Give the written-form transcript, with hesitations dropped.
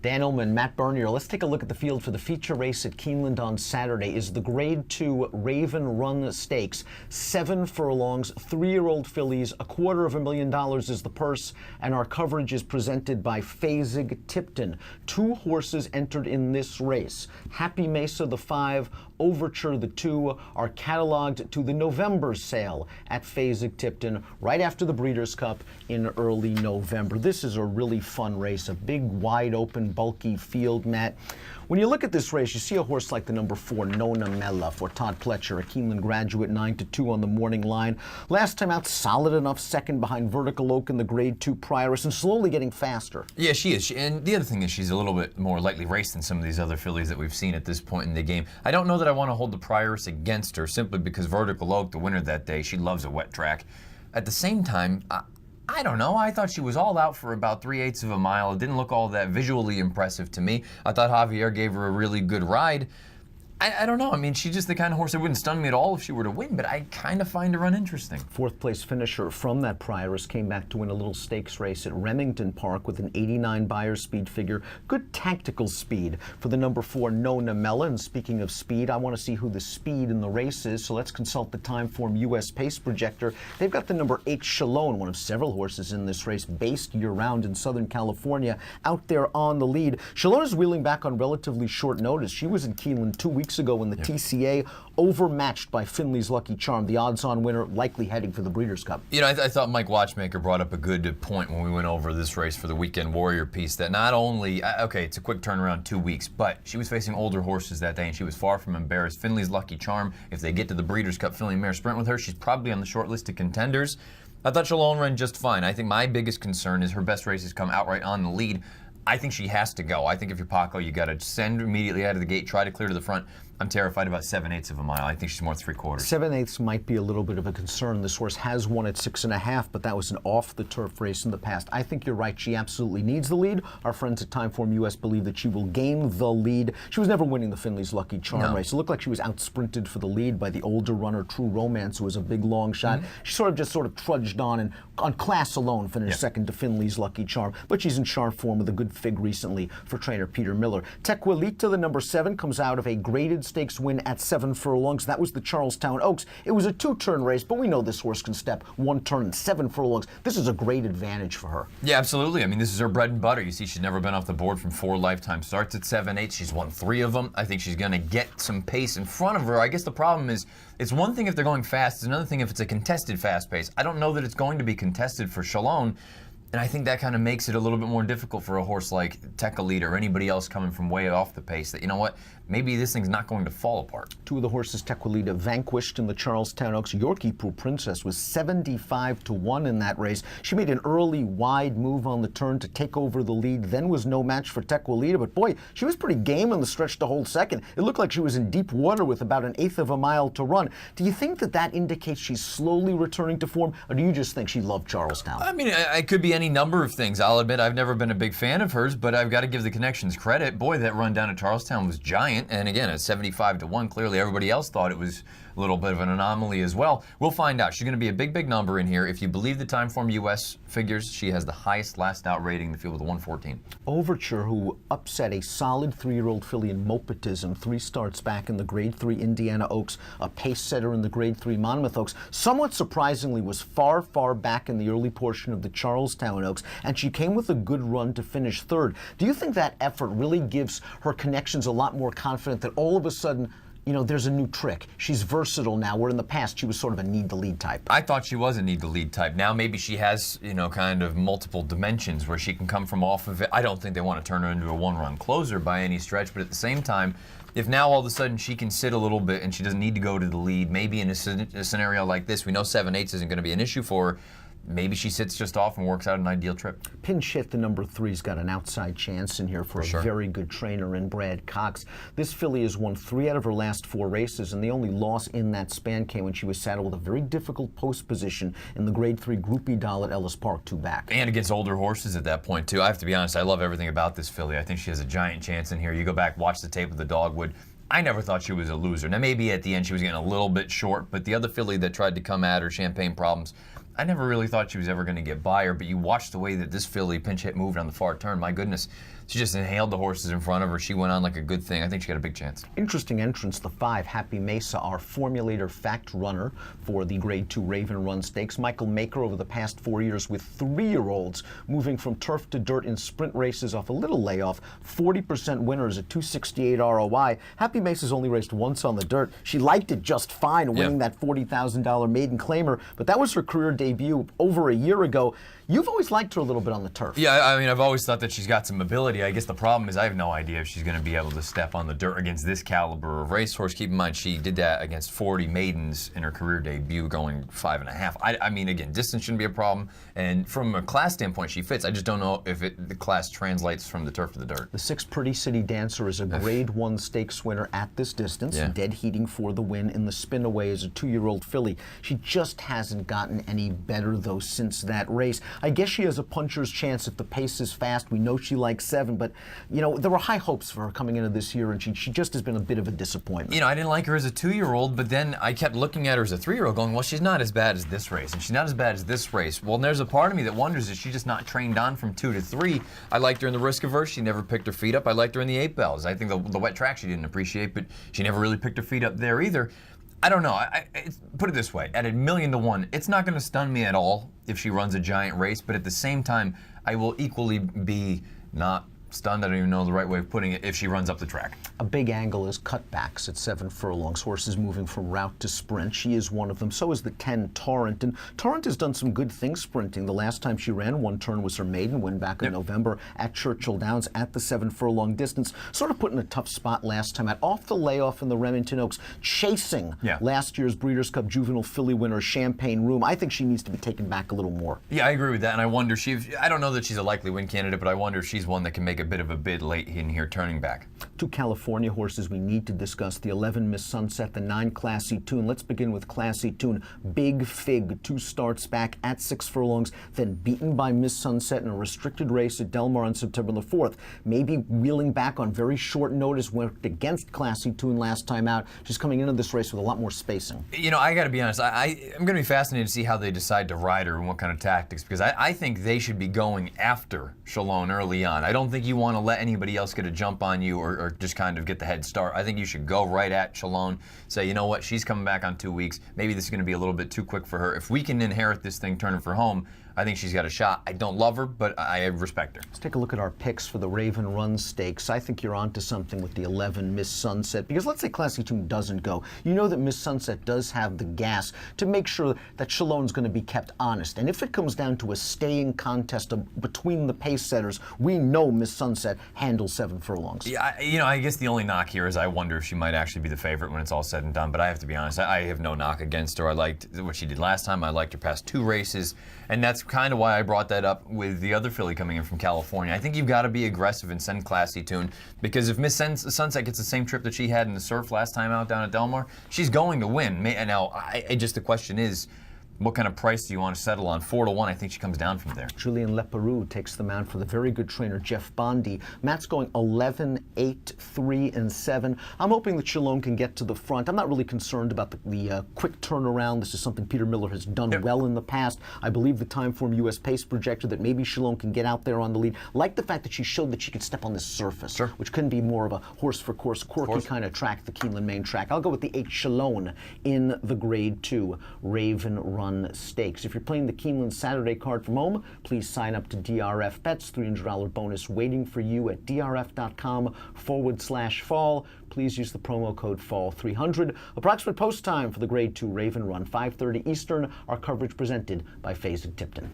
Dan Illman, Matt Bernier. Let's take a look at the field for the feature race at Keeneland on Saturday. Is the Grade 2 Raven Run Stakes. 7 furlongs, 3-year-old fillies, $250,000 is the purse, and our coverage is presented by Fasig-Tipton. 2 horses entered in this race. Happy Mesa, the 5, Overture, the 2, are cataloged to the November sale at Fasig-Tipton right after the Breeders' Cup in early November. This is a really fun race, a big, wide open, bulky field, Matt. When you look at this race, you see a horse like the number 4, Nona Mella, for Todd Pletcher, a Keeneland graduate, 9-2 on the morning line. Last time out, solid enough second behind Vertical Oak in the Grade 2 Prioress, and slowly getting faster. Yeah, she is. And the other thing is she's a little bit more lightly raced than some of these other fillies that we've seen at this point in the game. I don't know that I want to hold the Prioress against her simply because Vertical Oak, the winner that day, she loves a wet track. At the same time, I don't know. I thought she was all out for about 3/8 of a mile. It didn't look all that visually impressive to me. I thought Javier gave her a really good ride. I don't know. I mean, she's just the kind of horse that wouldn't stun me at all if she were to win, but I kind of find her uninteresting. 4th place finisher from that Prioress came back to win a little stakes race at Remington Park with an 89 Beyer speed figure. Good tactical speed for the number 4, Nona Mella. And speaking of speed, I want to see who the speed in the race is, so let's consult the Timeform US Pace Projector. They've got the number 8, Chalone, one of several horses in this race, based year-round in Southern California, out there on the lead. Chalone is wheeling back on relatively short notice. She was in Keeneland 2 weeks ago when the TCA overmatched by Finley's Lucky Charm, the odds-on winner, likely heading for the Breeders' Cup. You know, I thought Mike Watchmaker brought up a good point when we went over this race for the Weekend Warrior piece, that not only, okay, it's a quick turnaround, 2 weeks, but she was facing older horses that day, and she was far from embarrassed. Finley's Lucky Charm, if they get to the Breeders' Cup Filly Mare Sprint with her, she's probably on the short list of contenders. I thought Chalone ran just fine. I think my biggest concern is her best races come outright on the lead. I think she has to go. I think if you're Paco, you got to send immediately out of the gate, try to clear to the front. I'm terrified about 7/8 of a mile. I think she's more 3/4. 7/8 might be a little bit of a concern. This horse has won at 6.5, but that was an off-the-turf race in the past. I think you're right. She absolutely needs the lead. Our friends at Timeform US believe that she will gain the lead. She was never winning the Finley's Lucky Charm race. It looked like she was out-sprinted for the lead by the older runner, True Romance, who was a big, long shot. She sort of trudged on, and on class alone finished second to Finley's Lucky Charm. But she's in sharp form with a good fig recently for trainer Peter Miller. Tequilita, the number 7, comes out of a graded stakes win at 7 furlongs. That was the Charlestown Oaks. It was a 2-turn race, but we know this horse can step 1 turn and 7 furlongs. This is a great advantage for her. Yeah, absolutely. I mean, this is her bread and butter. You see, she's never been off the board from 4 lifetime starts at 7/8. She's won 3 of them. I think she's going to get some pace in front of her. I guess the problem is, it's one thing if they're going fast. It's another thing if it's a contested fast pace. I don't know that it's going to be contested for Chalone. And I think that kind of makes it a little bit more difficult for a horse like Tequilita or anybody else coming from way off the pace that, you know what, maybe this thing's not going to fall apart. 2 of the horses Tequilita vanquished in the Charlestown Oaks. Yorkie Prue Princess was 75-1 in that race. She made an early wide move on the turn to take over the lead, then was no match for Tequilita, but boy, she was pretty game on the stretch to hold second. It looked like she was in deep water with about 1/8 of a mile to run. Do you think that that indicates she's slowly returning to form, or do you just think she loved Charlestown? I mean, it could be any number of things. I'll admit I've never been a big fan of hers, but I've got to give the connections credit. Boy, that run down at Charlestown was giant, and again, at 75-1, clearly everybody else thought it was a little bit of an anomaly as well. We'll find out. She's going to be a big, big number in here. If you believe the Timeform US figures, she has the highest last out rating in the field with a 114. Overture, who upset a solid 3-year-old filly in Mopetism, 3 starts back in the Grade 3 Indiana Oaks, a pace setter in the Grade 3 Monmouth Oaks, somewhat surprisingly was far, far back in the early portion of the Charlestown Oaks, and she came with a good run to finish 3rd. Do you think that effort really gives her connections a lot more confident that all of a sudden, you know, there's a new trick? She's versatile now, where in the past she was sort of a need-to-lead type. I thought she was a need-to-lead type. Now maybe she has, you know, kind of multiple dimensions where she can come from off of it. I don't think they want to turn her into a 1-run closer by any stretch, but at the same time, if now all of a sudden she can sit a little bit and she doesn't need to go to the lead, maybe in a scenario like this, we know 7/8 isn't going to be an issue for her. Maybe she sits just off and works out an ideal trip. Pinch Hit, the number 3's got an outside chance in here for a very good trainer in Brad Cox. This filly has won 3 out of her last 4 races, and the only loss in that span came when she was saddled with a very difficult post position in the Grade 3 Groupie Doll at Ellis Park, 2 back. And against older horses at that point, too. I have to be honest, I love everything about this filly. I think she has a giant chance in here. You go back, watch the tape of the Dogwood. I never thought she was a loser. Now, maybe at the end she was getting a little bit short, but the other filly that tried to come at her, Champagne Problems, I never really thought she was ever going to get by her, but you watch the way that this filly Pinch Hit moved on the far turn. My goodness, She just inhaled the horses in front of her. She went on like a good thing. I think she got a big chance. Interesting entrance, the 5, Happy Mesa, our formulator fact runner for the Grade 2 Raven Run Stakes. Michael Maker over the past 4 years with 3-year-olds moving from turf to dirt in sprint races off a little layoff. 40% winners at 268 ROI. Happy Mesa's only raced once on the dirt. She liked it just fine, winning that $40,000 maiden claimer, but that was her career debut over a year ago. You've always liked her a little bit on the turf. Yeah, I mean, I've always thought that she's got some ability. I guess the problem is I have no idea if she's going to be able to step on the dirt against this caliber of racehorse. Keep in mind, she did that against 40 maidens in her career debut, going 5.5. I mean, again, distance shouldn't be a problem, and from a class standpoint, she fits. I just don't know if the class translates from the turf to the dirt. The 6 Pretty City Dancer is a Grade 1 stakes winner at this distance, dead heating for the win in the spin away as a 2-year-old filly. She just hasn't gotten any better, though, since that race. I guess she has a puncher's chance if the pace is fast. We know she likes 7, but, you know, there were high hopes for her coming into this year, and she just has been a bit of a disappointment. You know, I didn't like her as a 2-year-old, but then I kept looking at her as a 3-year-old going, well, she's not as bad as this race, and she's not as bad as this race. Well, there's a part of me that wonders if she's just not trained on from 2 to 3. I liked her in the Risk Averse. She never picked her feet up. I liked her in the 8 Bells. I think the wet track she didn't appreciate, but she never really picked her feet up there either. I don't know. Put it this way, at 1,000,000 to 1, it's not going to stun me at all if she runs a giant race, but at the same time, I will equally be not stunned, I don't even know the right way of putting it, if she runs up the track. A big angle is cutbacks at 7 furlongs, horses moving from route to sprint. She is one of them. So is the 10 Torrent. And Torrent has done some good things sprinting. The last time she ran 1 turn was her maiden win back in November at Churchill Downs at the 7 furlong distance. Sort of put in a tough spot last time out. Off the layoff in the Remington Oaks, chasing last year's Breeders' Cup Juvenile filly winner Champagne Room. I think she needs to be taken back a little more. Yeah, I agree with that. And I wonder, I don't know that she's a likely win candidate, but I wonder if she's one that can make a bit of a bid late in here turning back. 2 California horses we need to discuss. The 11 Miss Sunset, the 9 Classy Tune. Let's begin with Classy Tune. Big Fig, 2 starts back at 6 furlongs, then beaten by Miss Sunset in a restricted race at Del Mar on September the 4th. Maybe wheeling back on very short notice, worked against Classy Tune last time out. She's coming into this race with a lot more spacing. You know, I got to be honest. I'm going to be fascinated to see how they decide to ride her and what kind of tactics, because I think they should be going after Chalone early on. I don't think you want to let anybody else get a jump on you or just kind of get the head start. I think you should go right at Chalone, say, you know what, she's coming back on 2 weeks. Maybe this is going to be a little bit too quick for her. If we can inherit this thing, turn it for home, I think she's got a shot. I don't love her, but I respect her. Let's take a look at our picks for the Raven Run Stakes. I think you're onto something with the 11 Miss Sunset, because let's say Classy Tune doesn't go. You know that Miss Sunset does have the gas to make sure that Chalone's going to be kept honest. And if it comes down to a staying contest between the pace setters, we know Miss Sunset handles 7 furlongs. Yeah, you know, I guess the only knock here is I wonder if she might actually be the favorite when it's all said and done. But I have to be honest, I have no knock against her. I liked what she did last time. I liked her past 2 races. And that's kind of why I brought that up with the other filly coming in from California. I think you've got to be aggressive and send Classy Tune, because if Miss Sunset gets the same trip that she had in the surf last time out down at Del Mar, she's going to win. Now, just the question is, what kind of price do you want to settle on? 4 to 1, I think she comes down from there. Julien Leparoux takes the mount for the very good trainer Jeff Bondi. Matt's going 11, 8, 3, and 7. I'm hoping that Chalone can get to the front. I'm not really concerned about the quick turnaround. This is something Peter Miller has done well in the past. I believe the Timeform US Pace projector that maybe Chalone can get out there on the lead. Like the fact that she showed that she could step on this surface, which couldn't be more of a horse for course, quirky kind of track, the Keeneland main track. I'll go with the 8 Chalone in the Grade 2 Raven Run Stakes. If you're playing the Keeneland Saturday card from home, please sign up to DRF Bets. $300 bonus waiting for you at drf.com/fall. Please use the promo code FALL300. Approximate post time for the Grade 2 Raven Run, 5:30 Eastern. Our coverage presented by Fasig-Tipton.